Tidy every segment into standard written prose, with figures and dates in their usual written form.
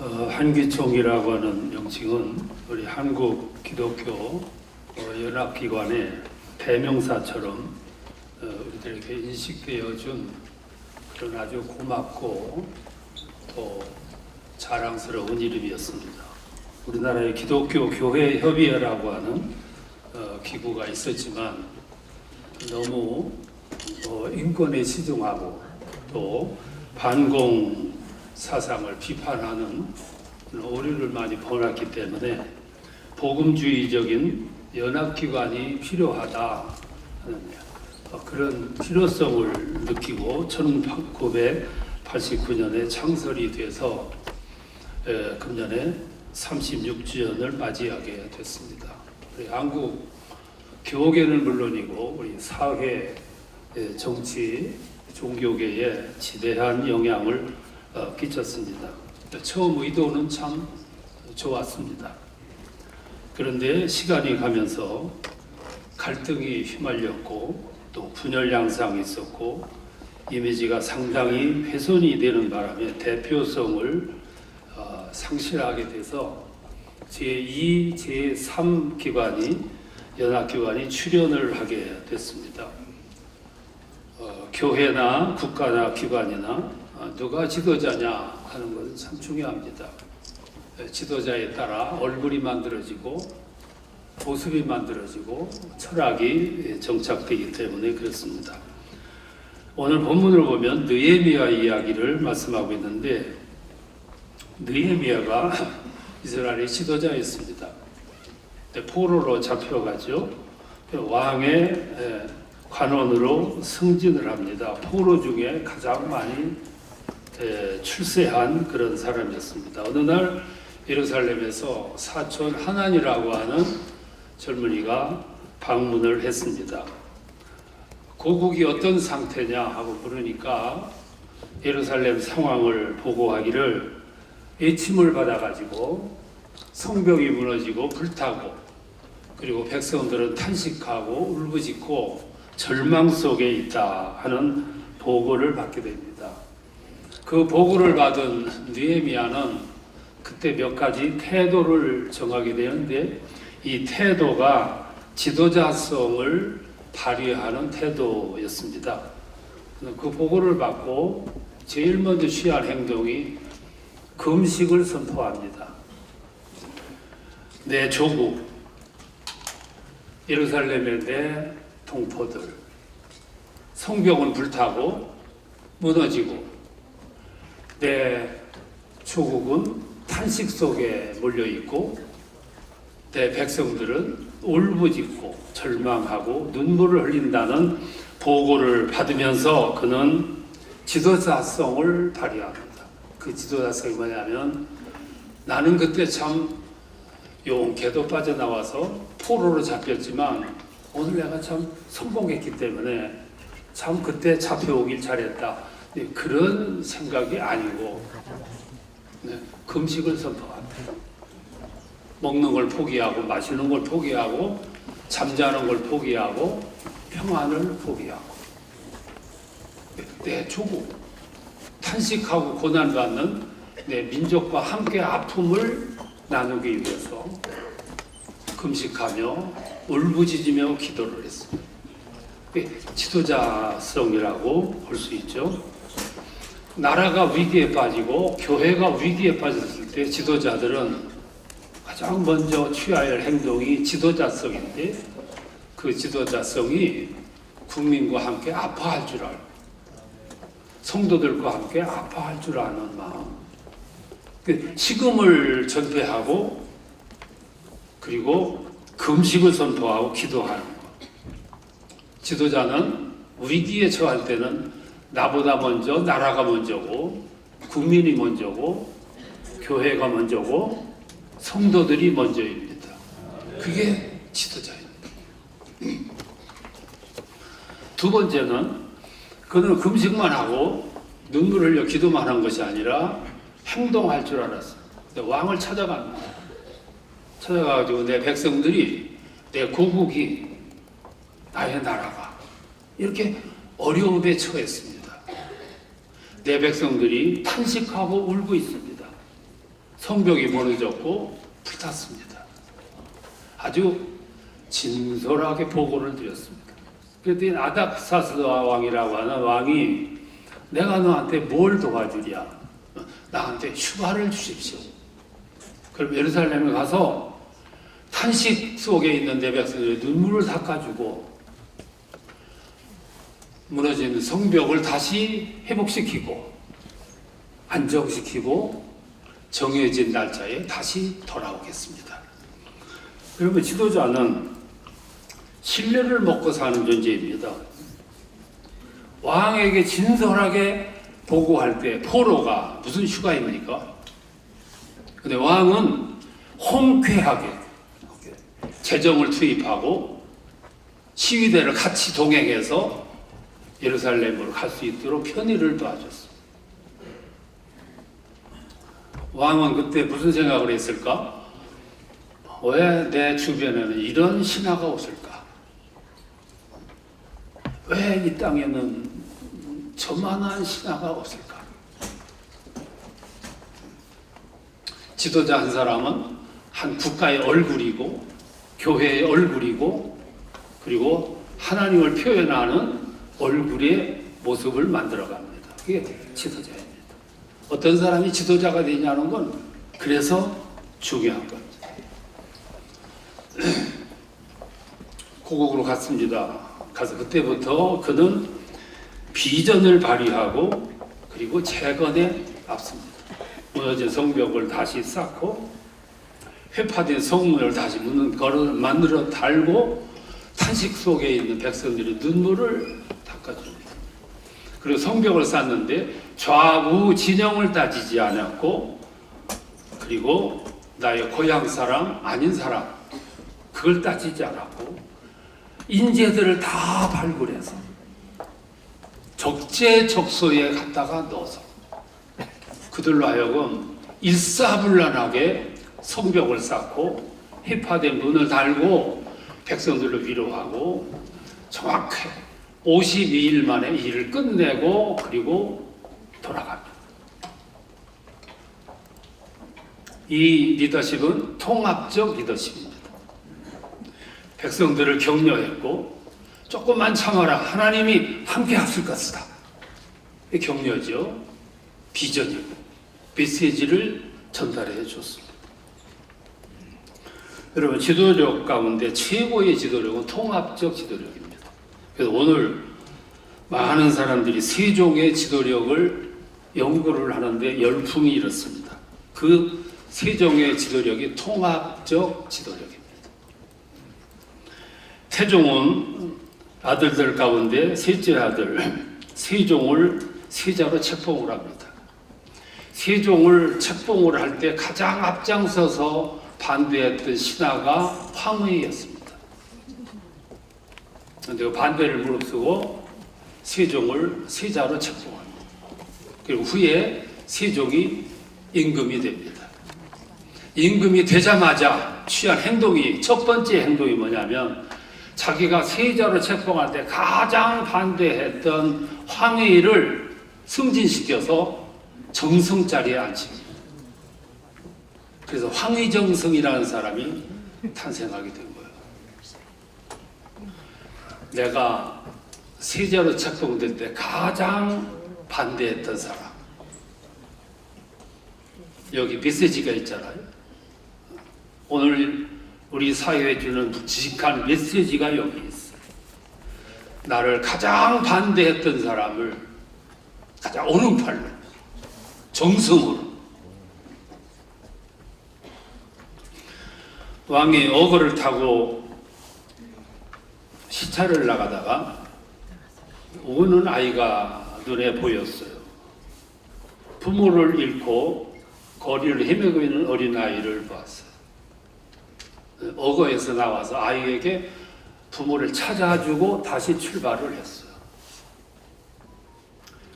한기총이라고 하는 명칭은 우리 한국 기독교 연합기관의 대명사처럼 우리들에게 인식되어 준 그런 아주 고맙고 또 자랑스러운 이름이었습니다. 우리나라의 기독교 교회 협의회라고 하는 기구가 있었지만 너무 인권에 치중하고 또 반공 사상을 비판하는 오류를 많이 범했기 때문에 복음주의적인 연합기관이 필요하다 하는 그런 필요성을 느끼고 1989년에 창설이 돼서 금년에 36주년을 맞이하게 됐습니다. 우리 한국 교계는 물론이고 우리 사회, 정치, 종교계에 지대한 영향을 끼쳤습니다. 처음 의도는 참 좋았습니다. 그런데 시간이 가면서 갈등이 휘말렸고 또 분열 양상이 있었고 이미지가 상당히 훼손이 되는 바람에 대표성을 상실하게 돼서 제2, 제3 기관이 연합기관이 출연을 하게 됐습니다. 교회나 국가나 기관이나 누가 지도자냐 하는 것은 참 중요합니다. 지도자에 따라 얼굴이 만들어지고 모습이 만들어지고 철학이 정착되기 때문에 그렇습니다. 오늘 본문을 보면 느헤미야 이야기를 말씀하고 있는데 느헤미야가 이스라엘의 지도자였습니다. 포로로 잡혀가죠. 왕의 관원으로 승진을 합니다. 포로 중에 가장 많이 출세한 그런 사람이었습니다. 어느 날 예루살렘에서 사촌 하난이라고 하는 젊은이가 방문을 했습니다. 고국이 어떤 상태냐 하고 물으니까 예루살렘 상황을 보고하기를 애침을 받아가지고 성벽이 무너지고 불타고 그리고 백성들은 탄식하고 울부짖고 절망 속에 있다 하는 보고를 받게 됩니다. 그 보고를 받은 느헤미야는 그때 몇 가지 태도를 정하게 되는데 이 태도가 지도자성을 발휘하는 태도였습니다. 그 보고를 받고 제일 먼저 취한 행동이 금식을 선포합니다. 내 조국, 예루살렘의 내 동포들, 성벽은 불타고 무너지고 내 조국은 탄식 속에 몰려있고 내 백성들은 울부짖고 절망하고 눈물을 흘린다는 보고를 받으면서 그는 지도자성을 발휘합니다. 그 지도자성이 뭐냐면 나는 그때 참 용케도 빠져나와서 포로로 잡혔지만 오늘 내가 참 성공했기 때문에 참 그때 잡혀오길 잘했다. 그런 생각이 아니고 금식을 선포합니다. 먹는 걸 포기하고 마시는 걸 포기하고 잠자는 걸 포기하고 평안을 포기하고 내 조국 탄식하고 고난받는 내 민족과 함께 아픔을 나누기 위해서 금식하며 울부짖으며 기도를 했습니다. 지도자성이라고 볼 수 있죠. 나라가 위기에 빠지고 교회가 위기에 빠졌을 때 지도자들은 가장 먼저 취해야 할 행동이 지도자성인데 그 지도자성이 국민과 함께 아파할 줄 알고 성도들과 함께 아파할 줄 아는 마음, 식음을 전폐하고 그리고 금식을 선포하고 기도하는 것. 지도자는 위기에 처할 때는 나보다 먼저 나라가 먼저고 국민이 먼저고 교회가 먼저고 성도들이 먼저입니다. 그게 지도자입니다. 두 번째는 그는 금식만 하고 눈물 흘려 기도만 한 것이 아니라 행동할 줄 알았어요. 왕을 찾아갑니다. 찾아가가지고 내 백성들이 내 고국이 나의 나라가 이렇게 어려움에 처했습니다. 내 백성들이 탄식하고 울고 있습니다. 성벽이 무너졌고 불탔습니다. 아주 진솔하게 보고를 드렸습니다. 그랬더니 아닥사스 왕이라고 하는 왕이 내가 너한테 뭘 도와주랴? 나한테 휴가를 주십시오. 그럼 예루살렘에 가서 탄식 속에 있는 내 백성들의 눈물을 닦아주고 무너진 성벽을 다시 회복시키고 안정시키고 정해진 날짜에 다시 돌아오겠습니다. 그러면 지도자는 신뢰를 먹고 사는 존재입니다. 왕에게 진솔하게 보고할 때 포로가 무슨 휴가입니까? 근데 왕은 홍쾌하게 재정을 투입하고 시위대를 같이 동행해서 예루살렘으로 갈 수 있도록 편의를 도와줬습니다. 왕은 그때 무슨 생각을 했을까? 왜 내 주변에는 이런 신하가 없을까? 왜 이 땅에는 저만한 신하가 없을까? 지도자 한 사람은 한 국가의 얼굴이고 교회의 얼굴이고 그리고 하나님을 표현하는 얼굴의 모습을 만들어갑니다. 그게 지도자입니다. 어떤 사람이 지도자가 되냐는 건 그래서 중요한 겁니다. 고국으로 갔습니다. 가서 그때부터 그는 비전을 발휘하고 그리고 재건에 앞섭니다. 무너진 성벽을 다시 쌓고 회파된 성문을 다시 만들어 달고 탄식 속에 있는 백성들의 눈물을 닦아줍니다. 그리고 성벽을 쌓는데 좌우 진영을 따지지 않았고 그리고 나의 고향 사람 아닌 사람 그걸 따지지 않았고 인재들을 다 발굴해서 적재적소에 갖다가 넣어서 그들로 하여금 일사불란하게 성벽을 쌓고 회파된 문을 달고 백성들을 위로하고 정확히 52일 만에 일을 끝내고 그리고 돌아갑니다. 이 리더십은 통합적 리더십입니다. 백성들을 격려했고 조금만 참아라 하나님이 함께 하실 것이다. 격려죠. 비전이고 메시지를 전달해 줬습니다. 여러분 지도력 가운데 최고의 지도력은 통합적 지도력입니다. 그래서 오늘 많은 사람들이 세종의 지도력을 연구를 하는데 열풍이 일었습니다. 그 세종의 지도력이 통합적 지도력입니다. 태종은 아들들 가운데 셋째 아들 세종을 세자로 책봉을 합니다. 세종을 책봉을 할 때 가장 앞장서서 반대했던 신하가 황의였습니다. 그런데 반대를 무릅쓰고 세종을 세자로 책봉합니다. 그리고 후에 세종이 임금이 됩니다. 임금이 되자마자 취한 행동이 첫 번째 행동이 뭐냐면 자기가 세자로 책봉할 때 가장 반대했던 황의를 승진시켜서 정승 자리에 앉힙니다. 그래서 황의정승이라는 사람이 탄생하게 된 거예요. 내가 세자로 책봉될 때 가장 반대했던 사람. 여기 메시지가 있잖아요. 오늘 우리 사회에 주는 묵직한 메시지가 여기 있어요. 나를 가장 반대했던 사람을 가장 오른팔로 정성으로 왕이 어거를 타고 시차를 나가다가 우는 아이가 눈에 보였어요. 부모를 잃고 거리를 헤매고 있는 어린아이를 봤어요. 어거에서 나와서 아이에게 부모를 찾아주고 다시 출발을 했어요.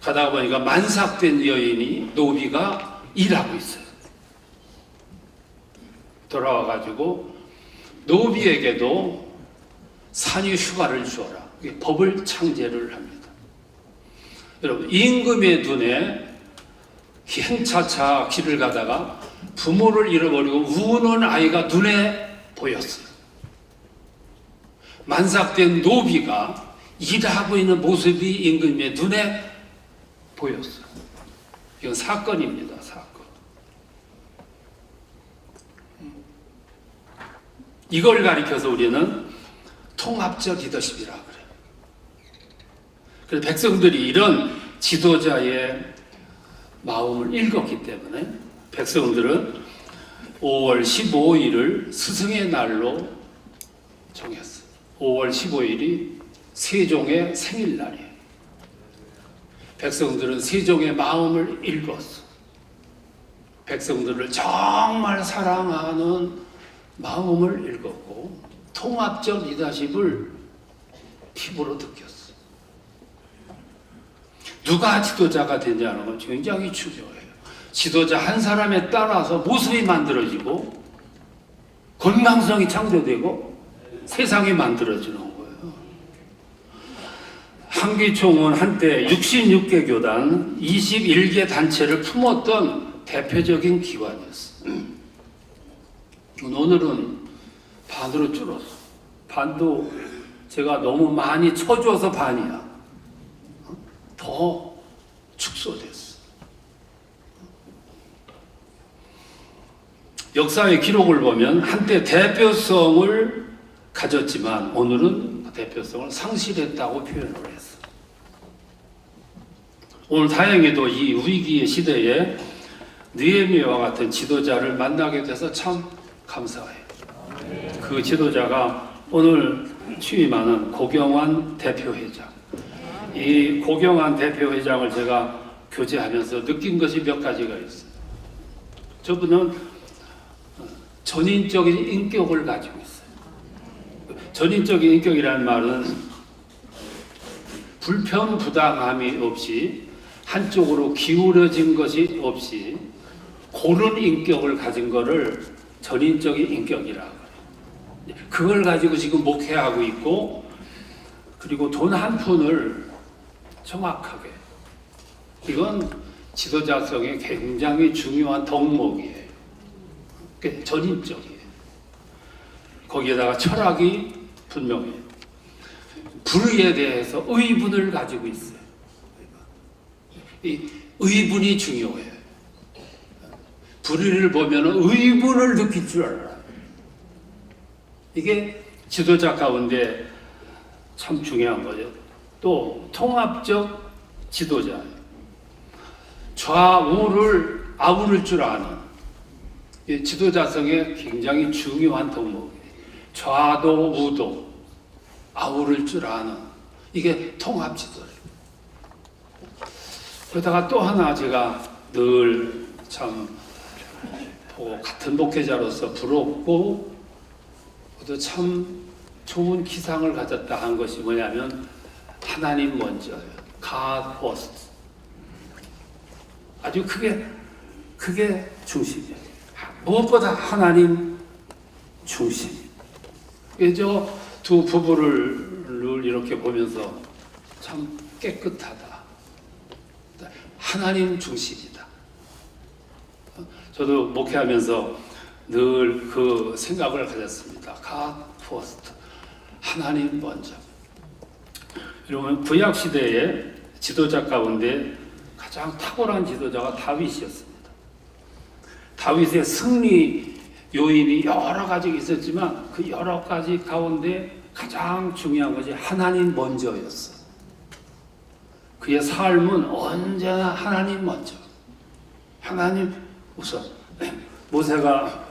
가다가 보니까 만삭된 여인이 노비가 일하고 있어요. 돌아와가지고 노비에게도 산유 휴가를 주어라. 법을 창제를 합니다. 여러분 임금의 눈에 행차차 길을 가다가 부모를 잃어버리고 우는 아이가 눈에 보였어요. 만삭된 노비가 일하고 있는 모습이 임금의 눈에 보였어요. 이건 사건입니다. 사건. 이걸 가리켜서 우리는 통합적 리더십이라 그래요. 그래서 백성들이 이런 지도자의 마음을 읽었기 때문에 백성들은 5월 15일을 스승의 날로 정했어요. 5월 15일이 세종의 생일날이에요. 백성들은 세종의 마음을 읽었어. 백성들을 정말 사랑하는 마음을 읽었고 통합적 리더십을 피부로 느꼈어. 누가 지도자가 되냐는 건 굉장히 중요해요. 지도자 한 사람에 따라서 모습이 만들어지고 건강성이 창조되고 세상이 만들어지는 거예요. 한기총은 한때 66개 교단 21개 단체를 품었던 대표적인 기관이었어요. 오늘은 반으로 줄었어. 반도 제가 너무 많이 쳐줘서 반이야. 더 축소됐어. 역사의 기록을 보면 한때 대표성을 가졌지만 오늘은 대표성을 상실했다고 표현을 했어. 오늘 다행히도 이 위기의 시대에 느헤미야와 같은 지도자를 만나게 돼서 참 감사해요. 그 지도자가 오늘 취임하는 고경환 대표회장. 이 고경환 대표회장을 제가 교제하면서 느낀 것이 몇 가지가 있어요. 저분은 전인적인 인격을 가지고 있어요. 전인적인 인격이라는 말은 불편부당함이 없이 한쪽으로 기울어진 것이 없이 고른 인격을 가진 것을 전인적인 인격이라고 해요. 그걸 가지고 지금 목회하고 있고 그리고 돈 한 푼을 정확하게 이건 지도자성의 굉장히 중요한 덕목이에요. 전인적이에요. 거기에다가 철학이 분명해요. 불의에 대해서 의분을 가지고 있어요. 이 의분이 중요해요. 불의를 보면 의분을 느낄 줄 알아요. 이게 지도자 가운데 참 중요한 거죠. 또 통합적 지도자, 좌우를 아우를 줄 아는 지도자성의 굉장히 중요한 덕목이에요. 좌도 우도 아우를 줄 아는 이게 통합 지도예요. 그러다가 또 하나 제가 늘 참 보고 같은 목회자로서 부럽고 또 참 좋은 기상을 가졌다 한 것이 뭐냐면 하나님 먼저예요. God first. 아주 그게 중심이에요. 무엇보다 하나님 중심. 저 두 부부를 이렇게 보면서 참 깨끗하다. 하나님 중심이다. 저도 목회하면서 늘 그 생각을 가졌습니다. God first. 하나님 먼저. 이러면 구약 시대의 지도자 가운데 가장 탁월한 지도자가 다윗이었습니다. 다윗의 승리 요인이 여러 가지 있었지만 그 여러 가지 가운데 가장 중요한 것이 하나님 먼저였어. 그의 삶은 언제나 하나님 먼저. 하나님 우선. 모세가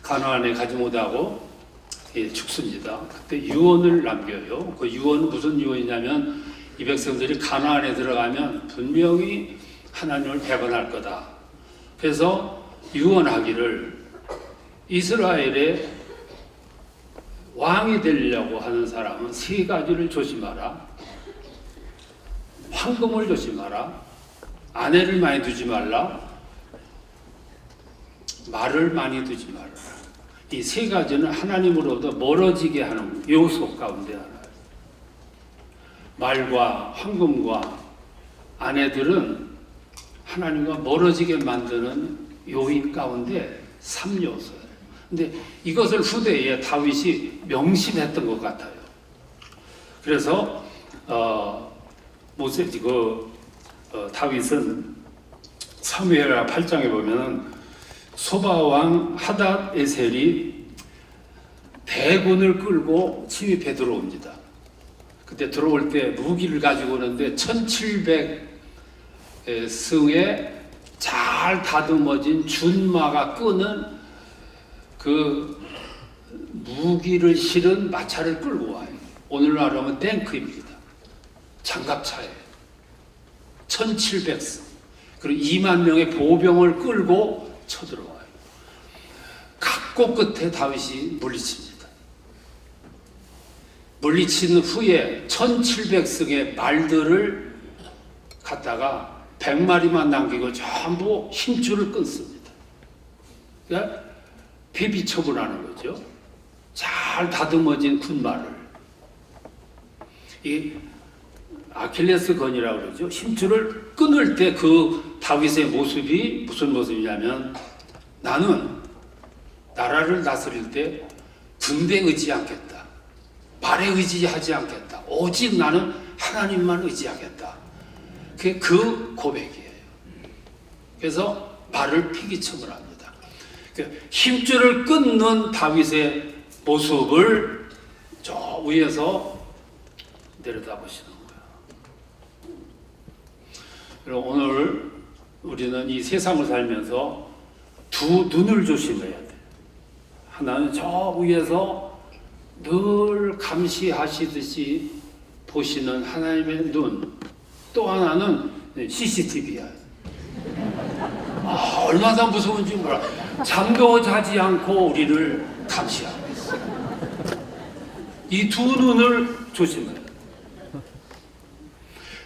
가나안에 가지 못하고 죽습니다. 그때 유언을 남겨요. 그 유언은 무슨 유언이냐면 이 백성들이 가나안에 들어가면 분명히 하나님을 배반할 거다. 그래서 유언하기를 이스라엘의 왕이 되려고 하는 사람은 세 가지를 조심하라. 황금을 조심하라. 아내를 많이 두지 말라. 말을 많이 두지 말라. 이 세 가지는 하나님으로부터 멀어지게 하는 요소 가운데 하나예요. 말과 황금과 아내들은 하나님과 멀어지게 만드는 요인 가운데 3요소예요. 근데 이것을 후대에 다윗이 명심했던 것 같아요. 그래서 다윗은 사무엘하 8장에 보면 소바왕 하닷 에셀이 대군을 끌고 침입해 들어옵니다. 그때 들어올 때 무기를 가지고 오는데 1700승에 잘 다듬어진 준마가 끄는 그 무기를 실은 마차를 끌고 와요. 오늘날 하면 탱크입니다. 장갑차에 1700승 그리고 2만 명의 보병을 끌고 쳐들어와요. 각고 끝에 다윗이 물리칩니다. 물리친 후에 1700승의 말들을 갖다가 100마리만 남기고 전부 힘줄을 끊습니다. 그러니까 폐비 처분하는 거죠. 잘 다듬어진 군말을. 이 아킬레스 건이라고 그러죠. 힘줄을 끊을 때 그 다윗의 모습이 무슨 모습이냐면, 나는 나라를 다스릴 때 군대에 의지 않겠다. 말에 의지하지 않겠다. 오직 나는 하나님만 의지하겠다. 그게 그 고백이에요. 그래서 말을 피기청을 합니다. 힘줄을 끊는 다윗의 모습을 저 위에서 내려다보시는 거예요. 그리고 오늘 우리는 이 세상을 살면서 두 눈을 조심해야 돼요. 하나는 저 위에서 늘 감시하시듯이 보시는 하나님의 눈, 또 하나는 CCTV야. 얼마나 무서운지 몰라. 잠도 자지 않고 우리를 감시하고 있어. 이 두 눈을 조심해야 돼.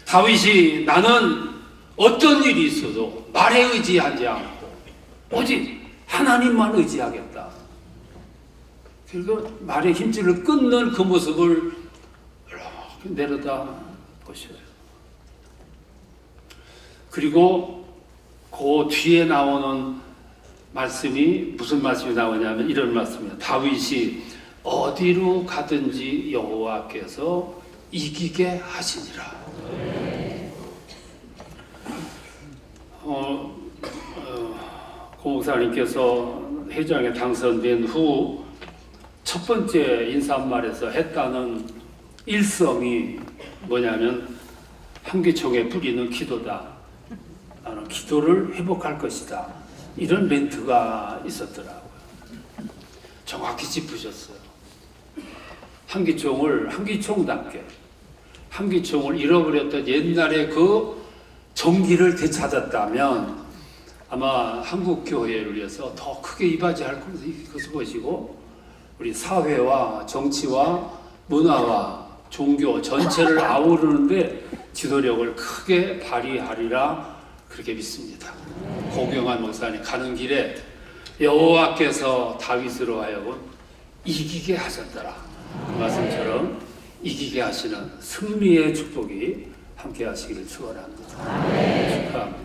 다윗이 나는 어떤 일이 있어도 말에 의지하지 않고 오직 하나님만 의지하겠다. 그리고 말의 힘줄을 끊는 그 모습을 이렇게 내려다 보셔요. 그리고 그 뒤에 나오는 말씀이 무슨 말씀이 나오냐면 이런 말씀입니다. 다윗이 어디로 가든지 여호와께서 이기게 하시니라. 고 목사님께서 회장에 당선된 후 첫 번째 인사말에서 했다는 일성이 뭐냐면 한기총에 뿌리는 기도다. 나는 기도를 회복할 것이다. 이런 멘트가 있었더라고요. 정확히 짚으셨어요. 한기총답게 한기총을 잃어버렸던 옛날의 그 정기를 되찾았다면 아마 한국 교회를 위해서 더 크게 이바지할 것을 보시고 우리 사회와 정치와 문화와 종교 전체를 아우르는데 지도력을 크게 발휘하리라 그렇게 믿습니다. 고경환 목사님 가는 길에 여호와께서 다윗으로 하여금 이기게 하셨더라. 그 말씀처럼 이기게 하시는 승리의 축복이 함께 하시기를 축원합니다. 축하합니다.